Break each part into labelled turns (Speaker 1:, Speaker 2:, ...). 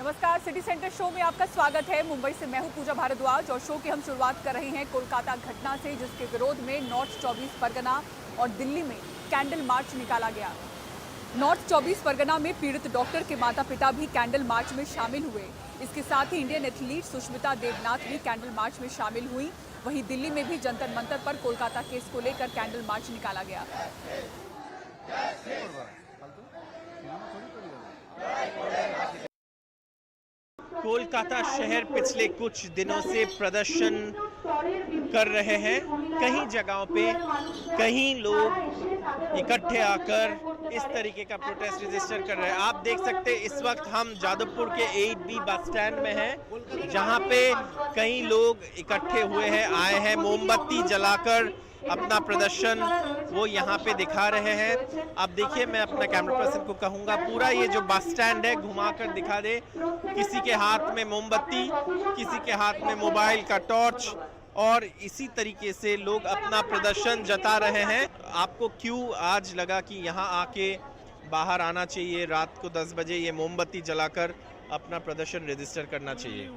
Speaker 1: नमस्कार, city centre show में आपका स्वागत है। मुंबई से मैं हूं पूजा भारद्वाज और शो की हम शुरुआत कर रहे हैं कोलकाता घटना से, जिसके विरोध में नॉर्थ 24 परगना और दिल्ली में कैंडल मार्च निकाला गया। नॉर्थ 24 परगना में पीड़ित डॉक्टर के माता पिता भी कैंडल मार्च में शामिल हुए। इसके साथ ही इंडियन एथलीट सुष्मिता देवनाथ भी कैंडल मार्च में शामिल हुई। वहीं दिल्ली में भी जंतर मंतर पर कोलकाता केस को लेकर कैंडल मार्च निकाला गया।
Speaker 2: कोलकाता शहर पिछले कुछ दिनों से प्रदर्शन कर रहे हैं। कई जगहों पे कई लोग इकट्ठे आकर इस तरीके का प्रोटेस्ट रजिस्टर कर रहे हैं। आप देख सकते हैं इस वक्त हम जादवपुर के 8B बस स्टैंड में हैं, जहां पे कई लोग इकट्ठे हुए हैं, आए हैं, मोमबत्ती जलाकर अपना प्रदर्शन वो यहाँ पे दिखा रहे हैं। आप देखिए, मैं अपना कैमरा पर्सन को कहूँगा पूरा ये जो बस स्टैंड है घुमाकर दिखा दे। किसी के हाथ में मोमबत्ती, किसी के हाथ में मोबाइल का टॉर्च, और इसी तरीके से लोग अपना प्रदर्शन जता रहे हैं। आपको क्यों आज लगा कि यहाँ आके बाहर आना चाहिए, रात को 10 बजे ये मोमबत्ती जलाकर अपना प्रदर्शन रजिस्टर करना चाहिए?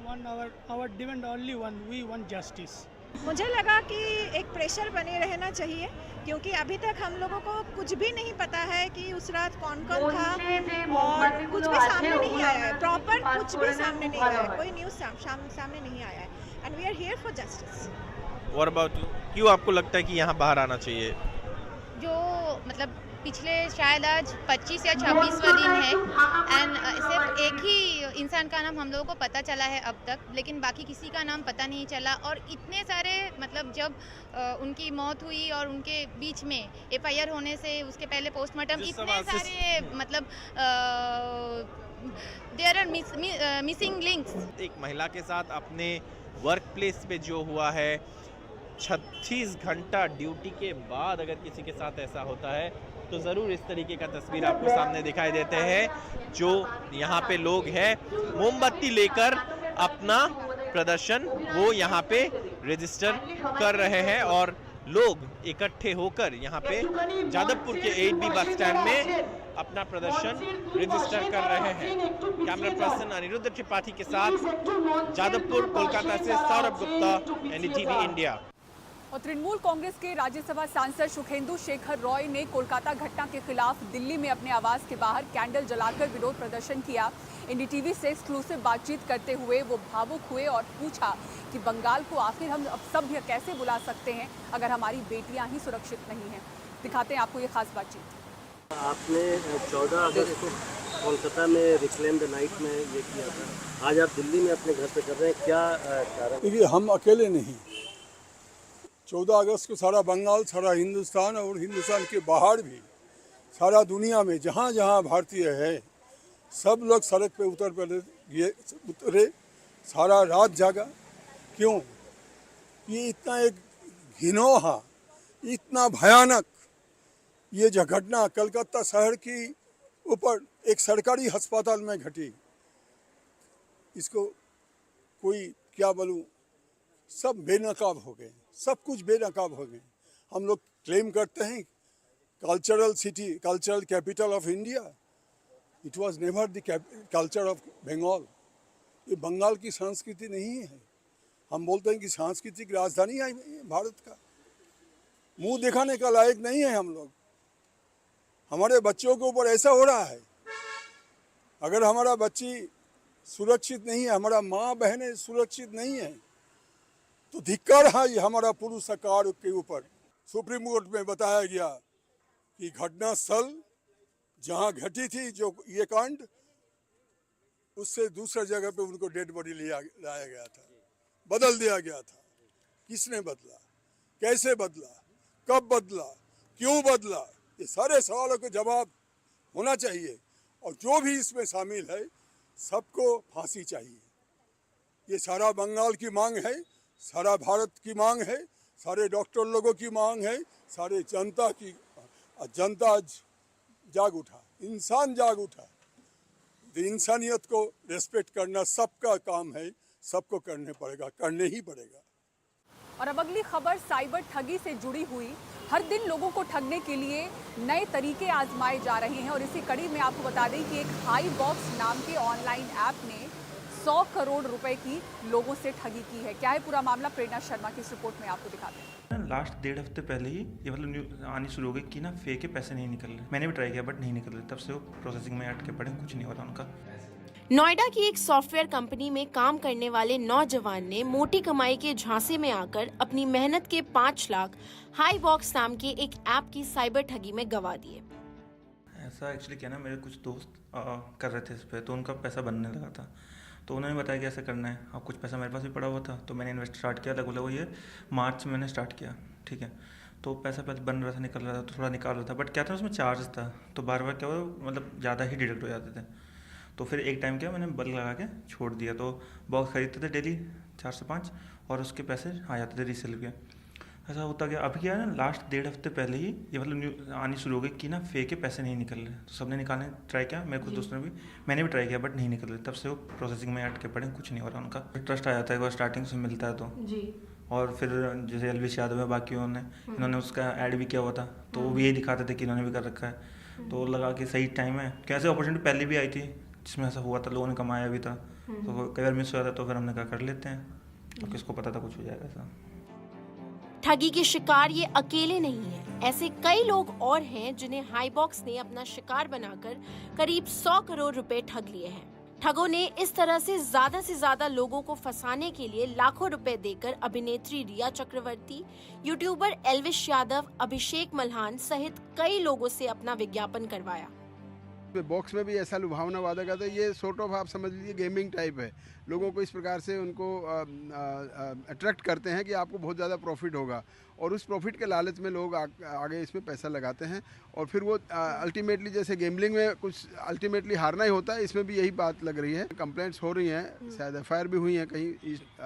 Speaker 3: मुझे लगा कि एक प्रेशर बने रहना चाहिए, क्योंकि अभी तक हम लोगों को कुछ भी नहीं पता है कि उस रात कौन कौन था, और कुछ भी सामने नहीं आया है। प्रॉपर कुछ भी सामने नहीं आया है, कोई न्यूज़ सामने नहीं आया है। And we are here for justice.
Speaker 2: What about you? क्यों आपको लगता है कि यहाँ बाहर आना चाहिए?
Speaker 4: जो मतलब पिछले शायद आज 25 या 26वां दिन है, एंड सिर्फ एक ही इंसान का नाम हम लोगों को पता चला है अब तक, लेकिन बाकी किसी का नाम पता नहीं चला। और इतने सारे मतलब जब उनकी मौत हुई और उनके बीच में FIR होने से उसके पहले पोस्टमार्टम, इतने सारे मतलब देयर आर मिसिंग लिंक्स।
Speaker 2: एक महिला के साथ अपने वर्क प्लेस पे जो हुआ है, 36 घंटा ड्यूटी के बाद अगर किसी के साथ ऐसा होता है तो ज़रूर इस तरीके का तस्वीर आपको सामने दिखाई देते हैं। जो यहाँ पे लोग हैं मोमबत्ती लेकर अपना प्रदर्शन वो यहाँ पे रजिस्टर कर रहे हैं, और लोग इकट्ठे होकर यहाँ पे जादवपुर के 8B बस स्टैंड में अपना प्रदर्शन रजिस्टर कर रहे हैं। कैमरा पर्सन अनिरुद्ध त्रिपाठी के साथ जादवपुर, कोलकाता से सौरभ गुप्ता, NDTV इंडिया।
Speaker 1: और तृणमूल कांग्रेस के राज्यसभा सांसद सुखेंदु शेखर रॉय ने कोलकाता घटना के खिलाफ दिल्ली में अपने आवास के बाहर कैंडल जलाकर विरोध प्रदर्शन किया। NDTV से एक्सक्लूसिव बातचीत करते हुए वो भावुक हुए और पूछा कि बंगाल को आखिर हम अब सभ्य कैसे बुला सकते हैं अगर हमारी बेटियां ही सुरक्षित नहीं हैं। दिखाते हैं आपको ये खास बातचीत।
Speaker 5: आपने 14 अगस्त को कोलकाता में रिक्लेम द नाइट में ये किया था, आज आप दिल्ली में अपने घर पे कर रहे हैं, क्या कारण?
Speaker 6: देखिए, हम अकेले नहीं, 14 अगस्त को सारा बंगाल, सारा हिंदुस्तान और हिंदुस्तान के बाहर भी सारा दुनिया में जहाँ जहाँ भारतीय है सब लोग सड़क पे उतरे, सारा रात जागा। क्यों? ये इतना एक घिनौना, इतना भयानक ये जो घटना कलकत्ता शहर की ऊपर एक सरकारी अस्पताल में घटी, इसको कोई क्या बोलूं, सब बेनकाब हो गए, सब कुछ बेनकाब हो गए। हम लोग क्लेम करते हैं cultural city, cultural capital of India. It was never the culture of Bengal. ये बंगाल की संस्कृति नहीं है। हम बोलते हैं कि सांस्कृतिक राजधानी है भारत का। मुंह दिखाने का लायक नहीं है हम लोग। हमारे बच्चों के ऊपर ऐसा हो रहा है। अगर हमारा बच्ची सुरक्षित नहीं है, हमारा माँ बहनें सुरक्षित नहीं है, तो धिक्कार है ये हमारा पुरुष सरकार के ऊपर। सुप्रीम कोर्ट में बताया गया कि घटना स्थल जहां घटी थी जो ये कांड, उससे दूसरे जगह पे उनको डेड बॉडी लाया गया था, बदल दिया गया था। किसने बदला, कैसे बदला, कब बदला, क्यों बदला, ये सारे सवालों के जवाब होना चाहिए। और जो भी इसमें शामिल है सबको फांसी चाहिए। ये सारा बंगाल की मांग है, सारा भारत की मांग है, सारे डॉक्टर लोगों की मांग है, सारे जनता की। जनता जाग उठा, इंसान जाग उठा। इंसानियत को रेस्पेक्ट करना सबका काम है, सबको करने पड़ेगा, करने ही पड़ेगा।
Speaker 1: और अब अगली खबर साइबर ठगी से जुड़ी हुई। हर दिन लोगों को ठगने के लिए नए तरीके आजमाए जा रहे हैं और इसी कड़ी में आपको बता दें कि एक हाई बॉक्स नाम के ऑनलाइन ऐप ने 100 करोड़ रुपए की लोगों से ठगी की है। क्या है पूरा मामला, प्रेरणा शर्मा की इस रिपोर्ट में आपको दिखाते हैं।
Speaker 7: लास्ट 1.5 हफ्ते पहले ही ये मतलब न्यूज़ आनी शुरू हो गई कि ना फेक के पैसे नहीं निकल रहे। मैंने भी ट्राई किया बट नहीं निकल रहे। तब से वो प्रोसेसिंग में अटके पड़े, कुछ नहीं हो रहा उनका।
Speaker 8: नोएडा की एक सॉफ्टवेयर कंपनी में काम करने वाले नौजवान ने मोटी कमाई के झांसे में आकर अपनी मेहनत के 5 लाख हाई बॉक्स नाम के एक ऐप की साइबर ठगी में गंवा दिए।
Speaker 7: ऐसा एक्चुअली क्या ना, मेरे कुछ दोस्त कर रहे थे इस पर, तो उनका पैसा बनने लगा था। तो उन्होंने बताया कि ऐसा करना है। अब कुछ पैसा मेरे पास भी पड़ा हुआ था, तो मैंने इन्वेस्ट स्टार्ट किया। लगभग ये मार्च में मैंने स्टार्ट किया, ठीक है। तो पैसा पहले बन रहा था, निकल रहा था, तो थोड़ा निकाल रहा था। बट क्या था उसमें चार्ज था, तो बार बार क्या हुआ, मतलब ज़्यादा ही डिडक्ट हो जाते थे। तो फिर एक टाइम क्या मैंने बल्क लगा के छोड़ दिया। तो बॉक्स खरीदते थे डेली 4 से 5 और उसके पैसे आ जाते थे रीसेल के। ऐसा होता गया। अभी क्या है ना, लास्ट 1.5 हफ्ते पहले ही ये मतलब न्यूज़ आनी शुरू हो गई कि ना फेक के पैसे नहीं निकल रहे। तो सबने निकालने ट्राई किया, मेरे कुछ दोस्तों ने भी, मैंने भी ट्राई किया बट नहीं निकल रहे। तब से वो प्रोसेसिंग में अटके पड़े, कुछ नहीं हो रहा उनका। ट्रस्ट आ जाता है, स्टार्टिंग से मिलता है तो जी। और फिर जैसे एलविश यादव है, बाकी इन्होंने उसका ऐड भी किया हुआ था, तो वो भी यही दिखाते थे कि इन्होंने भी कर रखा है। तो लगा कि सही टाइम है। कैसे अपॉर्चुनिटी पहले भी आई थी जिसमें ऐसा हुआ था, लोगों ने कमाया भी था। तो कई बार मिस हो जाता, तो फिर हमने कहा कर लेते हैं। तो किसको पता था कुछ हो जाएगा ऐसा।
Speaker 8: ठगी के शिकार ये अकेले नहीं हैं। ऐसे कई लोग और हैं जिन्हें हाई बॉक्स ने अपना शिकार बनाकर करीब 100 करोड़ रुपए ठग लिए हैं। ठगों ने इस तरह से ज्यादा लोगों को फंसाने के लिए लाखों रुपए देकर अभिनेत्री रिया चक्रवर्ती, यूट्यूबर एल्विश यादव, अभिषेक मल्हान सहित कई लोगों से अपना विज्ञापन करवाया।
Speaker 9: बॉक्स में भी ऐसा लुभावना वादा करता है। ये सॉर्ट ऑफ आप समझ लीजिए गेमिंग टाइप है। लोगों को इस प्रकार से उनको अट्रैक्ट करते हैं कि आपको बहुत ज़्यादा प्रॉफिट होगा, और उस प्रॉफिट के लालच में लोग आगे इसमें पैसा लगाते हैं। और फिर वो अल्टीमेटली, जैसे गैम्बलिंग में कुछ अल्टीमेटली हारना ही होता है, इसमें भी यही बात लग रही है। कंप्लेंट्स हो रही हैं, शायद एफआईआर भी हुई हैं कहीं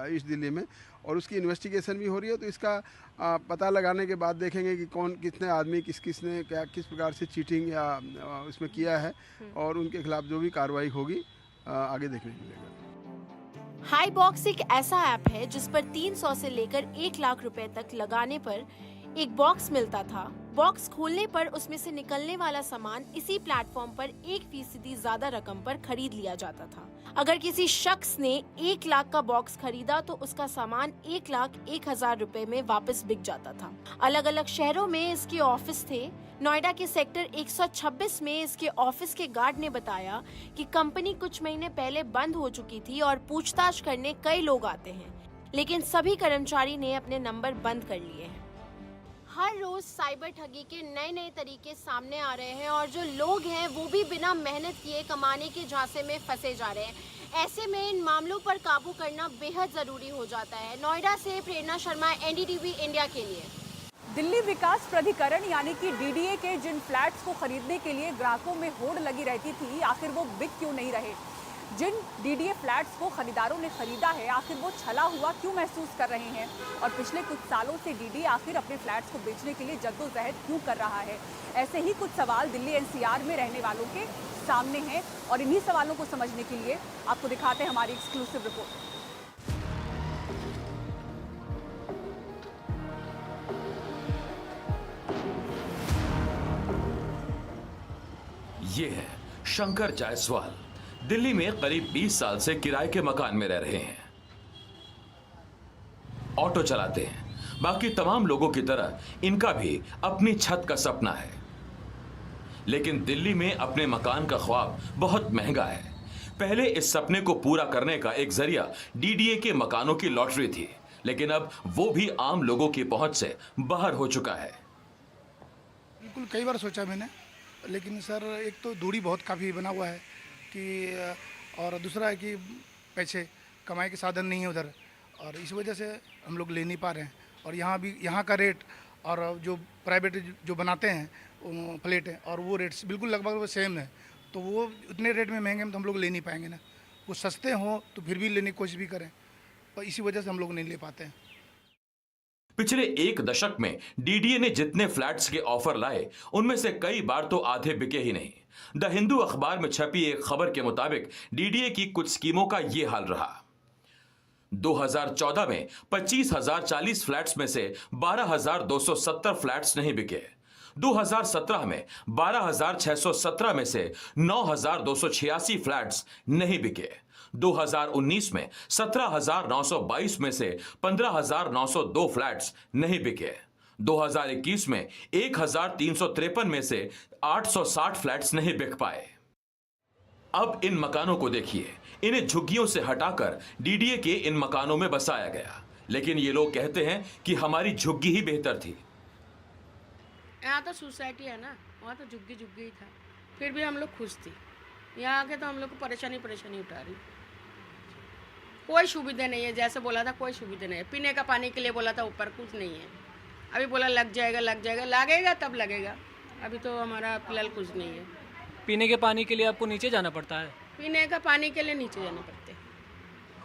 Speaker 9: ईस्ट दिल्ली में, और उसकी इन्वेस्टिगेशन भी हो रही है। तो इसका पता लगाने के बाद देखेंगे कि कौन कितने आदमी किस प्रकार से चीटिंग या उसमें किया है, और उनके खिलाफ जो भी कार्रवाई होगी आगे देखने को मिलेगा।
Speaker 8: हाई बॉक्स एक ऐसा ऐप है जिस पर 300 से लेकर 1 लाख रुपए तक लगाने पर एक बॉक्स मिलता था। बॉक्स खोलने पर उसमें से निकलने वाला सामान इसी प्लेटफॉर्म पर 1% ज्यादा रकम पर खरीद लिया जाता था। अगर किसी शख्स ने 1 लाख का बॉक्स खरीदा तो उसका सामान 1,01,000 रुपए में वापस बिक जाता था। अलग अलग शहरों में इसके ऑफिस थे। नोएडा के सेक्टर 126 में इसके ऑफिस के गार्ड ने बताया कि कंपनी कुछ महीने पहले बंद हो चुकी थी और पूछताछ करने कई लोग आते हैं, लेकिन सभी कर्मचारी ने अपने नंबर बंद कर लिए हैं। हर रोज साइबर ठगी के नए तरीके सामने आ रहे हैं और जो लोग हैं वो भी बिना मेहनत किए कमाने के झांसे में फंसे जा रहे हैं। ऐसे में इन मामलों पर काबू करना बेहद जरूरी हो जाता है। नोएडा से प्रेरणा शर्मा, एनडीटीवी इंडिया के लिए।
Speaker 1: दिल्ली विकास प्राधिकरण यानी कि डीडीए के जिन फ्लैट्स को खरीदने के लिए ग्राहकों में होड़ लगी रहती थी, आखिर वो बिक क्यों नहीं रहे? जिन डीडीए फ्लैट्स को खरीदारों ने खरीदा है, आखिर वो छला हुआ क्यों महसूस कर रहे हैं? और पिछले कुछ सालों से डीडीए आखिर अपने फ्लैट्स को बेचने के लिए जद्दोजहद क्यों कर रहा है? ऐसे ही कुछ सवाल दिल्ली एनसीआर में रहने वालों के सामने हैं और इन्हीं सवालों को समझने के लिए आपको दिखाते हैं हमारी एक्सक्लूसिव रिपोर्ट।
Speaker 10: ये है शंकर जायसवाल। दिल्ली में करीब 20 साल से किराए के मकान में रह रहे हैं। ऑटो चलाते हैं। बाकी तमाम लोगों की तरह इनका भी अपनी छत का सपना है, लेकिन दिल्ली में अपने मकान का ख्वाब बहुत महंगा है। पहले इस सपने को पूरा करने का एक जरिया डीडीए के मकानों की लॉटरी थी, लेकिन अब वो भी आम लोगों की पहुंच से बाहर हो चुका है।
Speaker 11: बिल्कुल, कई बार सोचा मैंने, लेकिन सर एक तो दूरी बहुत काफ़ी बना हुआ है कि, और दूसरा है कि पैसे कमाई के साधन नहीं है उधर, और इस वजह से हम लोग ले नहीं पा रहे हैं। और यहाँ का रेट और जो प्राइवेट जो बनाते हैं फ्लैट है, और वो रेट्स बिल्कुल लगभग सेम है। तो वो उतने रेट में महंगे में तो हम लोग ले नहीं पाएंगे ना। वो सस्ते हों तो फिर भी लेने की कोशिश भी करें, पर इसी वजह से हम लोग नहीं ले पाते हैं।
Speaker 10: पिछले 1 दशक में डीडीए ने जितने फ्लैट्स के ऑफर लाए, उनमें से कई बार तो आधे बिके ही नहीं। द हिंदू अखबार में छपी एक खबर के मुताबिक डीडीए की कुछ स्कीमों का ये हाल रहा। 2014 में 25,040 फ्लैट्स में से 12,270 फ्लैट्स नहीं बिके। 2017 में 12,617 में से 9,286 फ्लैट्स नहीं बिके। 2019 में 17,922 में से 15,902 फ्लैट्स नहीं बिके। 2021 में 1,353 में से 860 फ्लैट्स नहीं बिक पाए। अब इन मकानों को देखिए, इन्हें झुग्गियों से हटाकर डीडीए के इन मकानों में बसाया गया, लेकिन ये लोग कहते हैं कि हमारी झुग्गी ही बेहतर थी।
Speaker 12: यहाँ तो सोसाइटी है ना, वहाँ तो झुग्गी झुग्गी ही था, फिर भी हम लोग खुश थे। यहाँ आके तो हम लोग को परेशानी उठा रही। कोई सुविधा नहीं है, जैसे बोला था कोई सुविधा नहीं है। पीने का पानी के लिए बोला था, ऊपर कुछ नहीं है। अभी बोला लग जाएगा लगेगा तब लगेगा। अभी तो हमारा फिलहाल कुछ नहीं है।
Speaker 13: पीने के पानी के लिए आपको नीचे जाना पड़ता है?
Speaker 12: पीने का पानी के लिए नीचे जाना पड़ता है।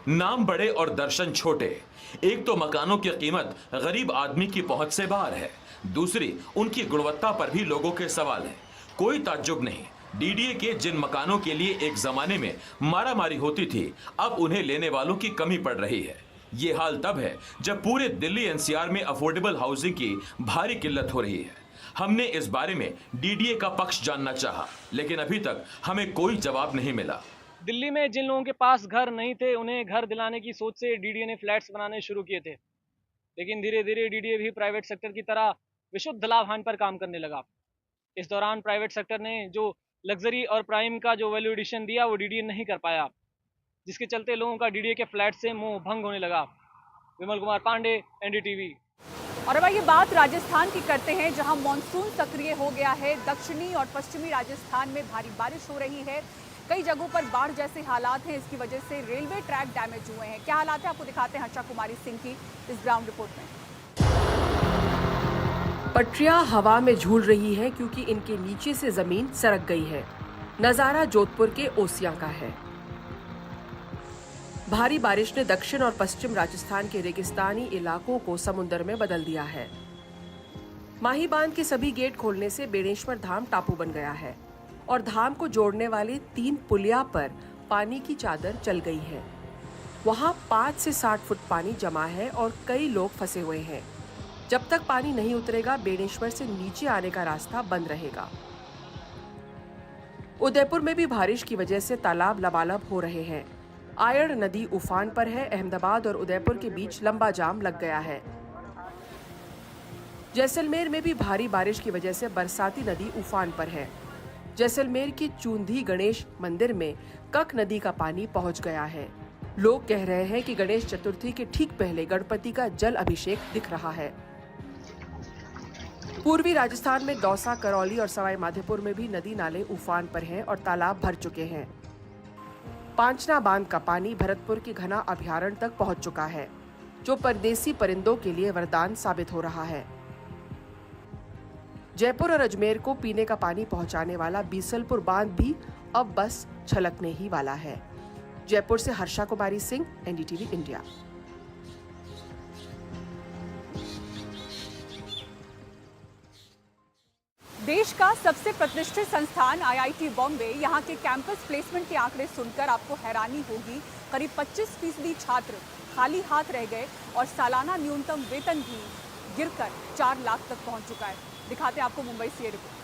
Speaker 10: नाम बड़े और दर्शन छोटे। एक तो मकानों की कीमत गरीब आदमी की पहुंच से बाहर है, दूसरी उनकी गुणवत्ता पर भी लोगों के सवाल है। कोई ताज्जुब नहीं, डीडीए के जिन मकानों के लिए एक जमाने में मारामारी होती थी, अब उन्हें लेने वालों की कमी पड़ रही है। ये हाल तब है जब पूरे दिल्ली एनसीआर में अफोर्डेबल हाउसिंग की भारी किल्लत हो रही है। हमने इस बारे में डीडीए का पक्ष जानना चाहा, लेकिन अभी तक हमें कोई जवाब नहीं मिला।
Speaker 13: दिल्ली में जिन लोगों के पास घर नहीं थे, उन्हें घर दिलाने की सोच से डीडीए ने फ्लैट्स बनाने शुरू किए थे, लेकिन धीरे धीरे डीडीए भी प्राइवेट सेक्टर की तरह विशुद्ध लाभ हानि पर काम करने लगा। इस दौरान प्राइवेट सेक्टर ने जो लग्जरी और प्राइम का जो वैल्यू एडिशन दिया वो डीडीए नहीं कर पाया, जिसके चलते लोगों का डीडीए के फ्लैट से मोह भंग होने लगा। विमल कुमार पांडे, एनडीटीवी।
Speaker 1: और अब ये बात राजस्थान की करते हैं, जहां मॉनसून सक्रिय हो गया है। दक्षिणी और पश्चिमी राजस्थान में भारी बारिश हो रही है। कई जगहों पर बाढ़ जैसे हालात हैं। इसकी वजह से रेलवे ट्रैक डैमेज हुए हैं। क्या हालात है आपको दिखाते हैं हर्षा कुमारी सिंह की इस ग्राउंड रिपोर्ट में।
Speaker 14: पटरियां हवा में झूल रही हैं क्योंकि इनके नीचे से जमीन सरक गई है। नजारा जोधपुर के ओसियां का है। भारी बारिश ने दक्षिण और पश्चिम राजस्थान के रेगिस्तानी इलाकों को समुद्र में बदल दिया है। माही बांध के सभी गेट खोलने से बेणेश्वर धाम टापू बन गया है और धाम को जोड़ने वाले 3 पुलिया पर पानी की चादर चल गई है। वहां 5 से 60 फुट पानी जमा है और कई लोग फंसे हुए हैं। जब तक पानी नहीं उतरेगा, बेणेश्वर से नीचे आने का रास्ता बंद रहेगा। उदयपुर में भी बारिश की वजह से तालाब लबालब हो रहे हैं। आयड़ नदी उफान पर है। अहमदाबाद और उदयपुर के बीच लंबा जाम लग गया है। जैसलमेर में भी भारी बारिश की वजह से बरसाती नदी उफान पर है। जैसलमेर के चूंधी गणेश मंदिर में कक नदी का पानी पहुंच गया है। लोग कह रहे हैं कि गणेश चतुर्थी के ठीक पहले गणपति का जल अभिषेक दिख रहा है। पूर्वी राजस्थान में दौसा, करौली और सवाई माधोपुर में भी नदी नाले उफान पर हैं और तालाब भर चुके हैं। पांचना बांध का पानी भरतपुर के घना अभयारण्य तक पहुंच चुका है, जो परदेसी परिंदों के लिए वरदान साबित हो रहा है। जयपुर और अजमेर को पीने का पानी पहुंचाने वाला बीसलपुर बांध भी अब बस छलकने ही वाला है। जयपुर से हर्षा कुमारी सिंह, एनडीटीवी इंडिया।
Speaker 1: देश का सबसे प्रतिष्ठित संस्थान आईआईटी बॉम्बे, यहाँ के कैंपस प्लेसमेंट के आंकड़े सुनकर आपको हैरानी होगी। करीब 25% छात्र खाली हाथ रह गए और सालाना न्यूनतम वेतन भी गिरकर 4 लाख तक पहुंच चुका है। दिखाते हैं आपको मुंबई से ये रिपोर्ट।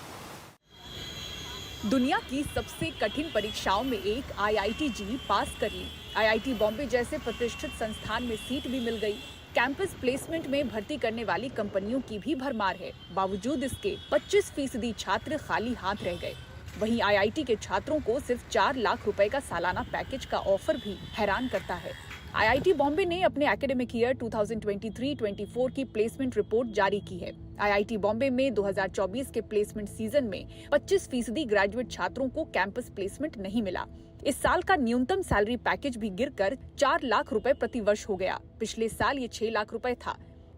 Speaker 1: दुनिया की सबसे कठिन परीक्षाओं में एक आईआईटी जी पास कर ली। आईआईटी बॉम्बे जैसे प्रतिष्ठित संस्थान में सीट भी मिल गई। कैंपस प्लेसमेंट में भर्ती करने वाली कंपनियों की भी भरमार है। बावजूद इसके 25% छात्र खाली हाथ रह गए। वहीं आईआईटी के छात्रों को सिर्फ 4 लाख रुपए का सालाना पैकेज का ऑफर भी हैरान करता है। आईआईटी बॉम्बे ने अपने एकेडमिक ईयर 2023-24 की प्लेसमेंट रिपोर्ट जारी की है। आईआईटी बॉम्बे में 2024 के प्लेसमेंट सीजन में 25% ग्रेजुएट छात्रों को कैंपस प्लेसमेंट नहीं मिला। इस साल का न्यूनतम सैलरी पैकेज भी गिरकर 4 लाख रुपए प्रति वर्ष हो गया। पिछले साल ये 6 लाख रुपए था।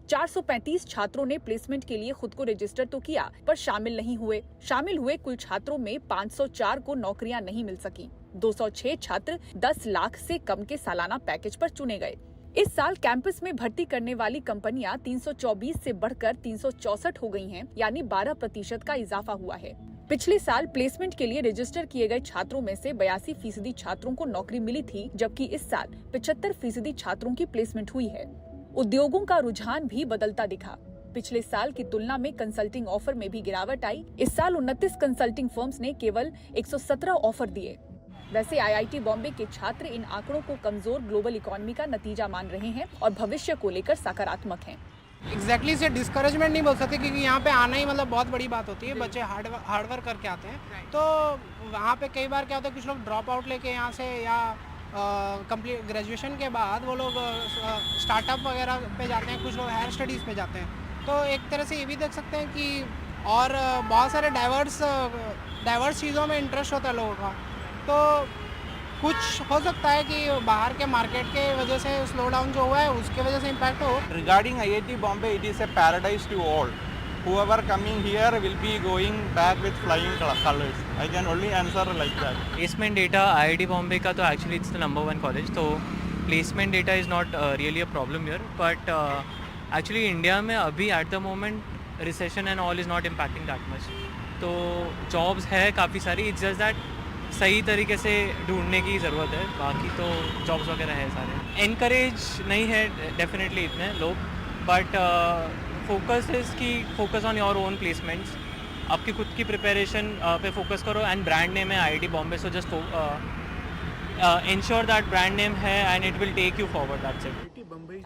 Speaker 1: 435 छात्रों ने प्लेसमेंट के लिए खुद को रजिस्टर तो किया, पर शामिल नहीं हुए। शामिल हुए कुल छात्रों में 504 को नौकरियां नहीं मिल सकी। 206 छात्र 10 लाख से कम के सालाना पैकेज पर चुने गए। इस साल कैंपस में भर्ती करने वाली कंपनियां 324 से बढ़कर 364 हो गई हैं, यानी 12% का इजाफा हुआ है। पिछले साल प्लेसमेंट के लिए रजिस्टर किए गए छात्रों में से 82% छात्रों को नौकरी मिली थी, जबकि इस साल 75% छात्रों की प्लेसमेंट हुई है। उद्योगों का रुझान भी बदलता दिखा। पिछले साल की तुलना में कंसल्टिंग ऑफर में भी गिरावट आई। इस साल 29 कंसल्टिंग फर्म्स ने केवल 117 ऑफर दिए। वैसे आईआईटी बॉम्बे के छात्र इन आंकड़ों को कमजोर ग्लोबल इकोनॉमी का नतीजा मान रहे हैं और भविष्य को लेकर सकारात्मक हैं।
Speaker 15: एग्जैक्टली से डिस्करेजमेंट नहीं बोल सकते, क्योंकि यहाँ पे आना ही मतलब बहुत बड़ी बात होती है। बच्चे हार्ड वर्क करके आते हैं, तो वहाँ पे कई बार क्या होता है, कुछ लोग ड्रॉप आउट लेके यहाँ से या कंप्लीट ग्रेजुएशन के बाद वो लोग स्टार्टअप वगैरह पे जाते हैं, कुछ लोग हायर स्टडीज़ पे जाते हैं। तो एक तरह से ये भी देख सकते हैं कि और बहुत सारे डाइवर्स चीज़ों में इंटरेस्ट होता है लोगों का, तो कुछ हो सकता है कि बाहर के मार्केट के वजह से स्लो डाउन जो हुआ है उसके वजह से इम्पैक्ट हो।
Speaker 16: Regarding IIT Bombay, it is a paradise to all. Whoever coming here will be going back with flying colors. I can only answer like that.
Speaker 17: Placement data IIT Bombay का तो actually it's the number 1 college, तो placement data is not really a problem here. But actually India में अभी at the moment recession and all is not impacting that much. तो jobs है काफ़ी सारी, it's just that सही तरीके से ढूंढने की ज़रूरत है। बाकी तो जॉब्स वगैरह है सारे। एनकरेज नहीं है डेफिनेटली इतने लोग, बट फोकस इज़ कि focus on your own placements, आपकी खुद की प्रिपरेशन पे फोकस करो। एंड ब्रांड नेम है IIT Bombay, so just ensure that brand name है and it will take you forward, that's it.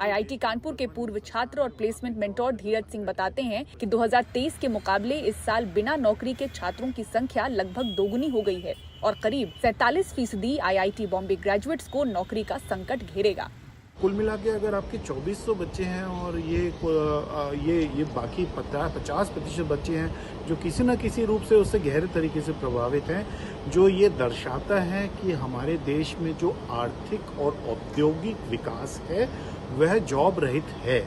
Speaker 1: IIT Kanpur के पूर्व छात्र और प्लेसमेंट मेंटोर धीरज सिंह बताते हैं कि 2023 के मुकाबले इस साल बिना नौकरी के छात्रों की संख्या लगभग दोगुनी हो गई है और करीब 47% आईआईटी बॉम्बे ग्रेजुएट्स को नौकरी का संकट घेरेगा।
Speaker 18: कुल मिला के अगर आपके 2400 बच्चे हैं और ये बाकी 50% बच्चे हैं जो किसी न किसी रूप से उससे गहरे तरीके से प्रभावित हैं, जो ये दर्शाता है कि हमारे देश में जो आर्थिक और औद्योगिक विकास है वह जॉब रहित है।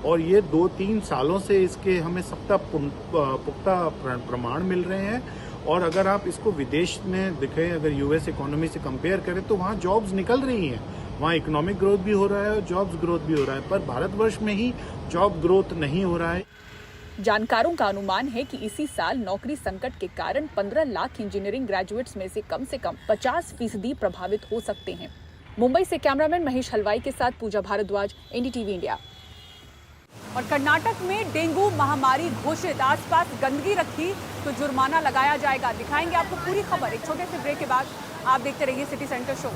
Speaker 18: और ये 2-3 सालों से इसके हमें पुख्ता प्रमाण मिल रहे हैं। और अगर आप इसको विदेश में दिखें, अगर यूएस इकोनॉमी से कंपेयर करें तो वहाँ जॉब्स निकल रही हैं, वहाँ इकोनॉमिक ग्रोथ भी हो रहा है और जॉब्स ग्रोथ भी हो रहा है, पर भारतवर्ष में ही जॉब ग्रोथ नहीं हो रहा है।
Speaker 1: जानकारों का अनुमान है कि इसी साल नौकरी संकट के कारण 15 लाख इंजीनियरिंग ग्रेजुएट्स में से कम 50% प्रभावित हो सकते हैं। मुंबई से कैमरामैन महेश हलवाई के साथ पूजा भारद्वाज, एनडीटीवी इंडिया। और कर्नाटक में डेंगू महामारी घोषित, आसपास गंदगी रखी तो जुर्माना लगाया जाएगा। दिखाएंगे आपको पूरी खबर एक छोटे से ब्रेक के बाद। आप देखते रहिए सिटी सेंटर शो।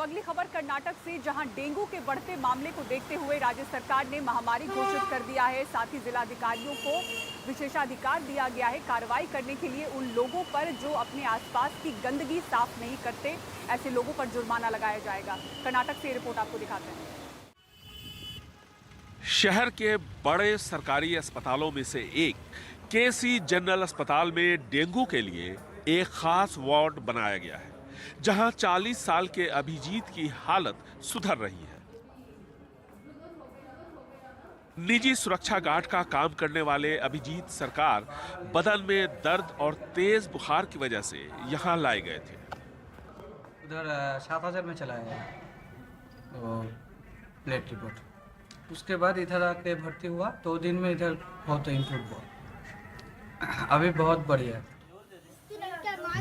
Speaker 1: अगली खबर कर्नाटक से, जहां डेंगू के बढ़ते मामले को देखते हुए राज्य सरकार ने महामारी घोषित कर दिया है। साथ ही जिलाधिकारियों को विशेषाधिकार दिया गया है कार्रवाई करने के लिए उन लोगों पर जो अपने आसपास की गंदगी साफ नहीं करते। ऐसे लोगों पर जुर्माना लगाया जाएगा। कर्नाटक से रिपोर्ट आपको दिखाते हैं।
Speaker 19: शहर के बड़े सरकारी अस्पतालों में से एक केसी जनरल अस्पताल में डेंगू के लिए एक खास वार्ड बनाया गया है, जहां 40 साल के अभिजीत की हालत सुधर रही है। निजी सुरक्षा गार्ड का काम करने वाले अभिजीत सरकार बदन में दर्द और तेज बुखार की वजह से यहां लाए गए थे।
Speaker 20: उधर 7000 में चला गया तो प्लेट रिपोर्ट, उसके बाद इधर आके भर्ती हुआ। 2 दिन में इधर बहुत इम्प्रूव हुआ, अभी बहुत बढ़िया है।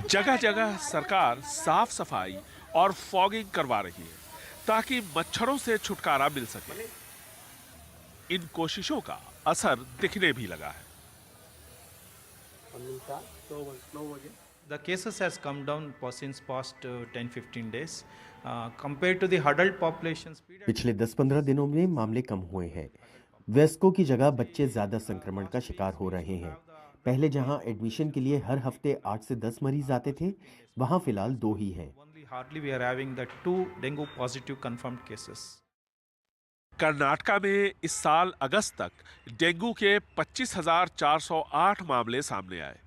Speaker 19: जगह जगह सरकार साफ सफाई और फॉगिंग करवा रही है ताकि मच्छरों से छुटकारा मिल सके। इन कोशिशों का असर दिखने भी लगा है।
Speaker 21: The cases has come down since past 10-15 days compared to the adult population.
Speaker 22: पिछले 10-15 दिनों में मामले कम हुए हैं। वयस्कों की जगह बच्चे ज्यादा संक्रमण का शिकार हो रहे हैं। पहले जहां एडमिशन के लिए हर हफ्ते 8 से 10 मरीज आते थे, वहां फिलहाल 2 ही हैं।
Speaker 21: Hardly we are having the 2 dengue positive confirmed cases.
Speaker 19: Karnataka में इस साल अगस्त तक डेंगू के 25,408 मामले सामने आए।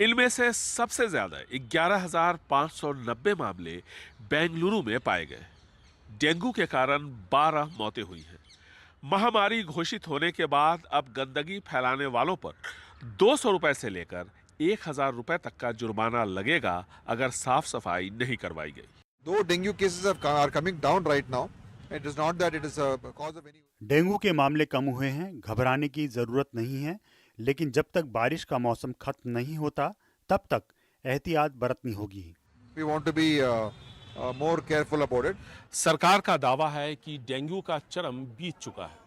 Speaker 19: इनमें से सबसे ज्यादा 11,590 मामले बेंगलुरु में पाए गए। डेंगू के कारण 12 मौतें हुई हैं। महामारी घोषित होने के बाद अब गंदगी फैलाने वालों पर 200 रुपए से लेकर 1000 रुपए तक का जुर्माना लगेगा अगर साफ सफाई नहीं करवाई गई।
Speaker 3: Though dengue cases are coming down right now, it is not that it is a cause of any.
Speaker 4: Dengue के मामले कम हुए हैं, घबराने की ज़रूरत नहीं है, लेकिन जब तक बारिश का मौसम खत्म नहीं होता तब तक एहतियात बरतनी होगी।
Speaker 3: We want to be more careful about it.
Speaker 19: सरकार का दावा है कि डेंगू का चरम बीत चुका है,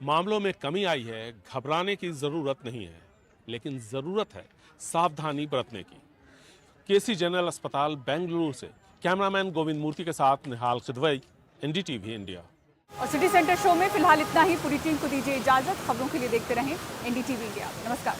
Speaker 19: मामलों में कमी आई है, घबराने की ज़रूरत नहीं है, लेकिन ज़रूरत है सावधानी बरतने की। केसी जनरल अस्पताल बेंगलुरु से कैमरामैन गोविंद मूर्ति के साथ निहाल खिदवई, एनडीटीवी इंडिया।
Speaker 1: और सिटी सेंटर शो में फिलहाल इतना ही। पूरी टीम को दीजिए इजाजत। खबरों के लिए देखते रहें एनडीटीवी इंडिया। नमस्कार।